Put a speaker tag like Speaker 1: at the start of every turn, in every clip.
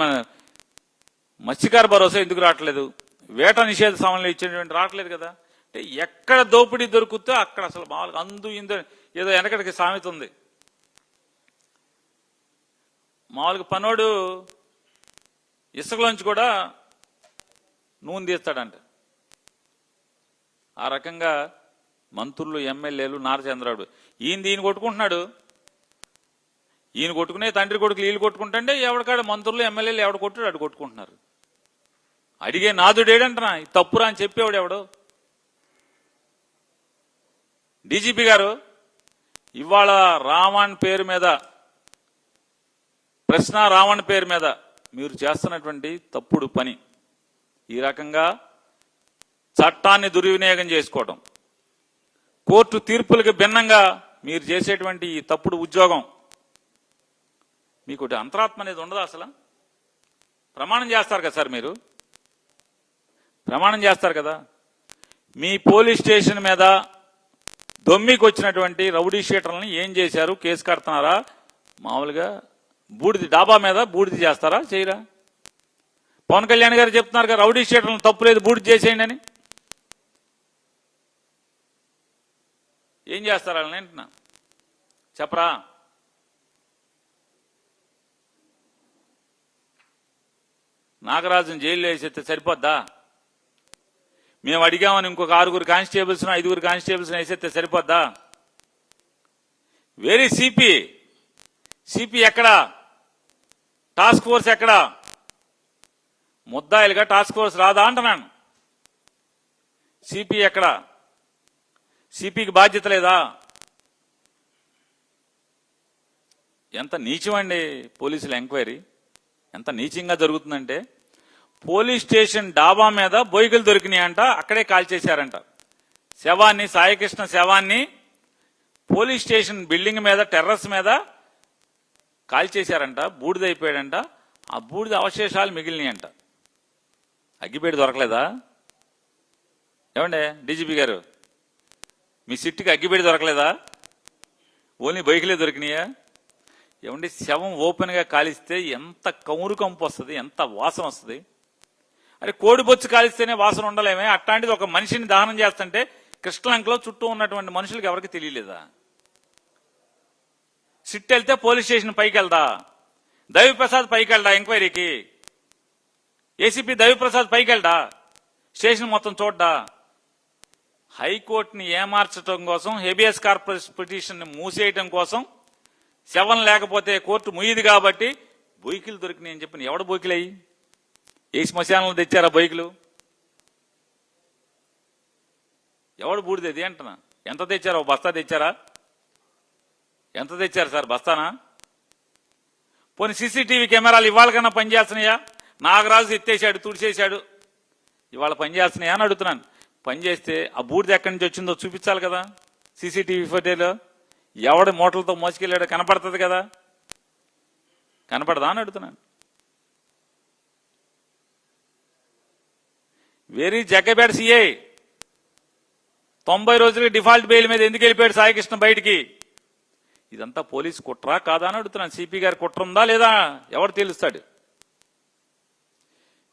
Speaker 1: మన మత్స్యకార భరోసా ఎందుకు రావట్లేదు? వేట నిషేధ సమయంలో ఇచ్చేటువంటి రావట్లేదు కదా. అంటే ఎక్కడ దోపిడీ దొరుకుతే అక్కడ అసలు మామూలుగా అందు ఇందు ఏదో వెనకడికి సామెత ఉంది. మామూలుగా పనోడు ఇసుకలోంచి కూడా నూనె తీస్తాడంట. ఆ రకంగా మంత్రులు, ఎమ్మెల్యేలు, నారా చంద్రబాబు దీన్ని కొట్టుకుంటున్నాడు. ఈయన కొట్టుకునే తండ్రి కొడుకులు వీళ్ళు కొట్టుకుంటుంటే ఎవడికాడ మంత్రులు, ఎమ్మెల్యేలు ఎవడు కొట్టుడు అడు కొట్టుకుంటున్నారు. అడిగే నాదుడేడంటనా తప్పురా అని చెప్పేవాడు ఎవడు? డీజీపీ గారు ఇవాళ రావణ్ పేరు మీద, ప్రశ్న రావణ్ పేరు మీద మీరు చేస్తున్నటువంటి తప్పుడు పని, ఈ రకంగా చట్టాన్ని దుర్వినియోగం చేసుకోవడం, కోర్టు తీర్పులకు భిన్నంగా మీరు చేసేటువంటి ఈ తప్పుడు ఉద్యోగం, మీకు అంతరాత్మ అనేది ఉండదా? అసలు ప్రమాణం చేస్తారు కదా సార్, మీరు ప్రమాణం చేస్తారు కదా. మీ పోలీస్ స్టేషన్ మీద దొమ్మికి వచ్చినటువంటి రౌడీ షీటర్లని ఏం చేశారు? కేసు కడుతున్నారా? మామూలుగా బూడిది డాబా మీద బూడిది చేస్తారా? చేయరా? పవన్ కళ్యాణ్ గారు చెప్తున్నారు కదా రౌడీ షీటర్లను తప్పులేదు బూడిది చేసేయండి అని. ఏం చేస్తారా అంటున్నా చెప్పరా? నాగరాజుని జైల్లో వేసేస్తే సరిపోద్దా? మేము అడిగామని ఇంకొక 6 కానిస్టేబుల్స్ 5 కానిస్టేబుల్స్ వేసేస్తే సరిపోద్దా? వేరే సిపి ఎక్కడా? టాస్క్ ఫోర్స్ ఎక్కడా? ముద్దాయిలుగా టాస్క్ ఫోర్స్ రాదా అంటున్నాను. సిపి ఎక్కడా? సిపికి బాధ్యత లేదా? ఎంత నీచమండి పోలీసుల ఎంక్వైరీ, ఎంత నీచంగా జరుగుతుందంటే, పోలీస్ స్టేషన్ డాబా మీద బొయ్యలు దొరికినాయంట, అక్కడే కాల్చేశారంట. శవాన్ని, సాయికృష్ణ శవాన్ని పోలీస్ స్టేషన్ బిల్డింగ్ మీద, టెర్రస్ మీద కాల్చేశారంట. బూడిదైపోయాడంట. ఆ బూడిద అవశేషాలు మిగిలినాయంట. అగ్గిపేట దొరకలేదా? ఏమండే డీజీపీ గారు, మీ సిట్టుకి అగ్గిపేట దొరకలేదా? ఓన్లీ బైకులే దొరికినాయా? ఏమండి, శవం ఓపెన్గా కాలిస్తే ఎంత కౌరు కంపు వస్తుంది, ఎంత వాసన వస్తుంది. అరే కోడిబొచ్చు కాలిస్తేనే వాసన ఉండలేమే, అట్లాంటిది ఒక మనిషిని దహనం చేస్తుంటే కృష్ణలంకలో చుట్టూ ఉన్నటువంటి మనుషులకు ఎవరికి తెలియలేదా? సిట్ వెళ్తే పోలీస్ స్టేషన్ పైకి వెళ్దా? దైవప్రసాద్ పైకి వెళ్దా ఎంక్వైరీకి? ఏసీపీ దైవప్రసాద్ పైకి వెళ్దా? స్టేషన్ మొత్తం చూడ్డా? హైకోర్టుని ఏమార్చడం కోసం, హెబియస్ కార్పస్ పిటిషన్ మూసేయటం కోసం, శవం లేకపోతే కోర్టు ముయ్యదు కాబట్టి బొయ్కిలు దొరికినాయి అని చెప్పి ఎవడు బొయ్కిలయ్యి? ఏ శ్మశానంలో తెచ్చారా బొయ్కిలు? ఎవడు బూడిదేది అంటున్నా? ఎంత తెచ్చారా? బస్తా తెచ్చారా? ఎంత తెచ్చారు సార్ బస్తానా? పోనీ సీసీటీవీ కెమెరాలు ఇవాళ కన్నా పనిచేస్తున్నాయా? నాగరాజు ఎత్తేసాడు, తుడిచేశాడు, ఇవాళ పనిచేస్తున్నాయా అని అడుగుతున్నాను. పనిచేస్తే ఆ బూడిద ఎక్కడి నుంచి వచ్చిందో చూపించాలి కదా. సీసీటీవీ ఫోటోలో ఎవడి మూటలతో మోసుకెళ్ళాడో కనపడుతుంది కదా. కనపడదా అని అడుగుతున్నాను. వెరీ జగ్గపేట సిఐ 90 రోజులకి డిఫాల్ట్ బెయిల్ మీద ఎందుకు వెళ్ళిపోయాడు సాయికృష్ణ బయటికి? ఇదంతా పోలీసు కుట్రా కాదా అని అడుగుతున్నాను. సిపి గారి కుట్ర ఉందా లేదా ఎవరు తెలుస్తాడు?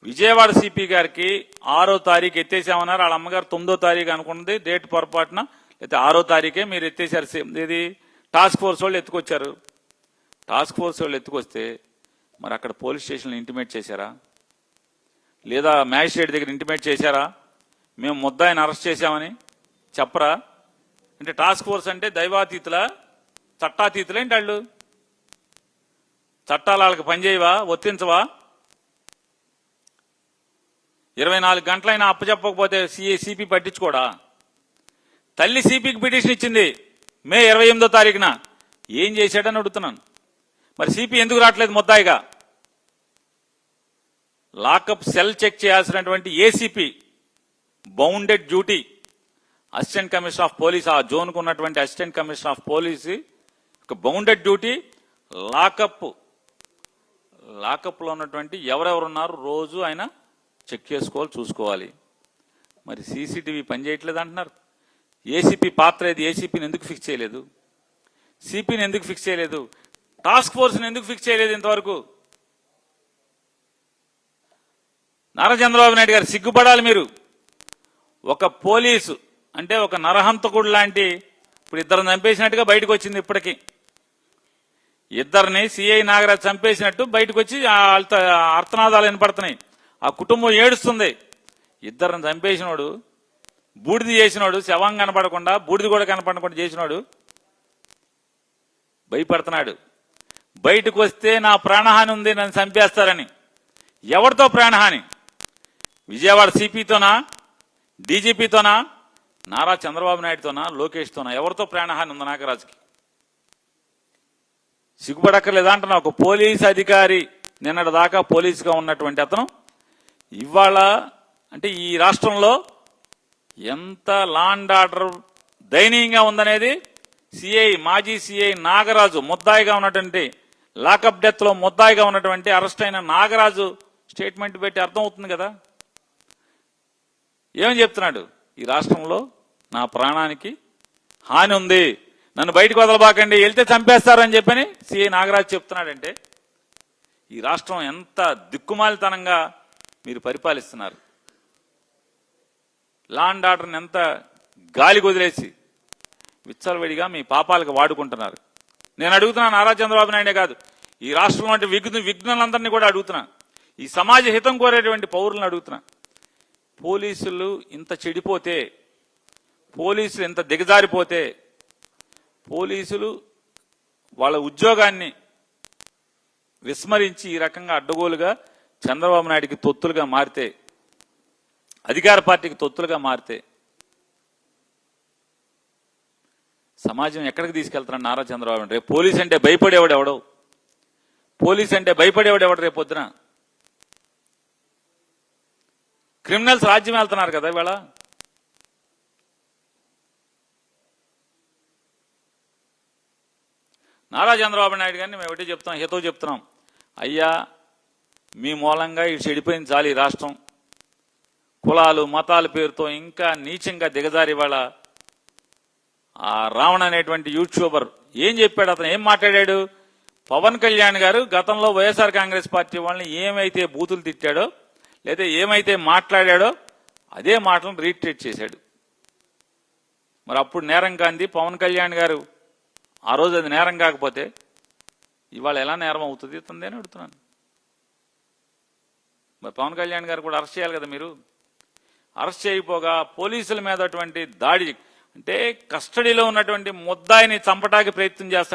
Speaker 1: విజయవాడ సిపి గారికి 6వ తారీఖు ఎత్తేసామన్నారు. వాళ్ళ అమ్మగారు 9వ తారీఖు అనుకున్నది, డేట్ పొరపాటున. అయితే 6వ తారీఖే మీరు ఎత్తేసారు. ఇది టాస్క్ ఫోర్స్ వాళ్ళు ఎత్తుకొచ్చారు. టాస్క్ ఫోర్స్ వాళ్ళు ఎత్తుకొస్తే మరి అక్కడ పోలీస్ స్టేషన్లో ఇంటిమేట్ చేశారా? లేదా మ్యాజిస్ట్రేట్ దగ్గర ఇంటిమేట్ చేశారా? మేము ముద్దాయిని అరెస్ట్ చేశామని చెప్పరా? అంటే టాస్క్ ఫోర్స్ అంటే దైవాతీతుల, చట్టాతీతులు ఏంటి వాళ్ళు? చట్టాలు వాళ్ళకి పనిచేయవా? ఒత్తించవా? 24 గంటలైనా అప్పచెప్పకపోతే సిపి పట్టించుకోడా? తల్లి సిపికి పిటిషన్ ఇచ్చింది మే 28వ తారీఖున. ఏం చేశాడని అడుగుతున్నాను. మరి సిపి ఎందుకు రావట్లేదు ముద్దాయిగా? లాకప్ సెల్ చెక్ చేయాల్సినటువంటి ACP bounded duty, assistant commissioner of police, ఆ జోన్కు ఉన్నటువంటి assistant commissioner of police bounded duty, లాకప్లో ఉన్నటువంటి ఎవరెవరున్నారు రోజు ఆయన చెక్ చేసుకోవాలి, చూసుకోవాలి. మరి సీసీటీవీ పనిచేయట్లేదు అంటున్నారు. ఏసీపీ పాత్ర ఏది? ఏసీపీని ఎందుకు ఫిక్స్ చేయలేదు? సిపిని ఎందుకు ఫిక్స్ చేయలేదు? టాస్క్ ఫోర్స్ని ఎందుకు ఫిక్స్ చేయలేదు ఇంతవరకు? నారా చంద్రబాబు నాయుడు గారు సిగ్గుపడాలి మీరు. ఒక పోలీసు అంటే ఒక నరహంతకుడు లాంటి, ఇప్పుడు ఇద్దరిని చంపేసినట్టుగా బయటకు వచ్చింది. ఇప్పటికీ ఇద్దరిని సిఐ నాగరాజ్ చంపేసినట్టు బయటకు వచ్చి అర్థనాదాలు వినపడుతున్నాయి. ఆ కుటుంబం ఏడుస్తుంది. ఇద్దరిని చంపేసినోడు, బూడిది చేసినోడు, శవం కనపడకుండా బూడిది కూడా కనపడకుండా చేసినోడు భయపడుతున్నాడు. బయటకు వస్తే నా ప్రాణహాని ఉంది, నన్ను చంపేస్తారని. ఎవరితో ప్రాణహాని? విజయవాడ సిపితోనా, డీజీపీతోనా, నారా చంద్రబాబు నాయుడుతోనా, లోకేష్తోనా? ఎవరితో ప్రాణహాని ఉంది నాగరాజుకి? సిగ్గుపడక్కర్లేదా అంటున్నా. ఒక పోలీస్ అధికారి, నిన్నటి దాకా పోలీసుగా ఉన్నటువంటి అతను ఇవాళ అంటే ఈ రాష్ట్రంలో ఎంత లా అండ్ ఆర్డర్ దయనీయంగా ఉందనేది మాజీ సిఐ నాగరాజు, ముద్దాయిగా ఉన్నటువంటి లాకప్ డెత్ లో ముద్దాయిగా ఉన్నటువంటి అరెస్ట్ అయిన నాగరాజు స్టేట్మెంట్ పెట్టి అర్థమవుతుంది కదా. ఏమని చెప్తున్నాడు? ఈ రాష్ట్రంలో నా ప్రాణానికి హాని ఉంది, నన్ను బయటకు వదలబాకండి, వెళ్తే చంపేస్తారని చెప్పని సిఐ నాగరాజు చెప్తున్నాడంటే ఈ రాష్ట్రం ఎంత దిక్కుమాలితనంగా మీరు పరిపాలిస్తున్నారు. లా అండ్ ఆర్డర్ని ఎంత గాలి వదిలేసి విచ్చలవిడిగా మీ పాపాలకు వాడుకుంటున్నారు. నేను అడుగుతున్నా, నారా చంద్రబాబు నాయుడే కాదు, ఈ రాష్ట్రంలో విఘ్నులందరినీ కూడా అడుగుతున్నా, ఈ సమాజ హితం కోరేటువంటి పౌరులను అడుగుతున్నా. పోలీసులు ఇంత చెడిపోతే, పోలీసులు ఇంత దిగజారిపోతే, పోలీసులు వాళ్ళ ఉద్యోగాన్ని విస్మరించి ఈ రకంగా అడ్డగోలుగా చంద్రబాబు నాయుడికి తొత్తులుగా మారితే, అధికార పార్టీకి తొత్తులుగా మారితే సమాజం ఎక్కడికి తీసుకెళ్తున్నాడు నారా చంద్రబాబు నాయుడు? రేపు పోలీస్ అంటే భయపడేవాడు ఎవడో? పోలీస్ అంటే భయపడేవాడు ఎవడు రేపు పొద్దున? క్రిమినల్స్ రాజ్యం వెళ్తున్నారు కదా ఇవాళ. నారా చంద్రబాబు నాయుడు గారిని మేము ఒకటి చెప్తున్నాం, హితవు చెప్తున్నాం, అయ్యా మీ మూలంగా ఇటు చెడిపోయింది చాలు ఈ రాష్ట్రం. కులాలు మతాల పేరుతో ఇంకా నీచంగా దిగజారి ఇవాళ ఆ రావణ్ అనేటువంటి యూట్యూబర్ ఏం చెప్పాడు? అతను ఏం మాట్లాడాడు? పవన్ కళ్యాణ్ గారు గతంలో వైఎస్ఆర్ కాంగ్రెస్ పార్టీ వాళ్ళని ఏమైతే బూతులు తిట్టాడో లేదా ఏమైతే మాట్లాడాడో అదే మాటలను రీట్రీట్ చేశాడు. మరి అప్పుడు నేరం కాంది పవన్ కళ్యాణ్ గారు, ఆ రోజు అది నేరం కాకపోతే ఇవాళ ఎలా నేరం అవుతుంది ఇతందేని అడుగుతున్నాను. మరి పవన్ కళ్యాణ్ గారు కూడా అరెస్ట్ చేయాలి కదా. మీరు అరెస్ట్ చేయకపోగా పోలీసుల మీద అటువంటి దాడి, అంటే కస్టడీలో ఉన్నటువంటి ముద్దాయిని చంపటానికి ప్రయత్నం చేస్తారు.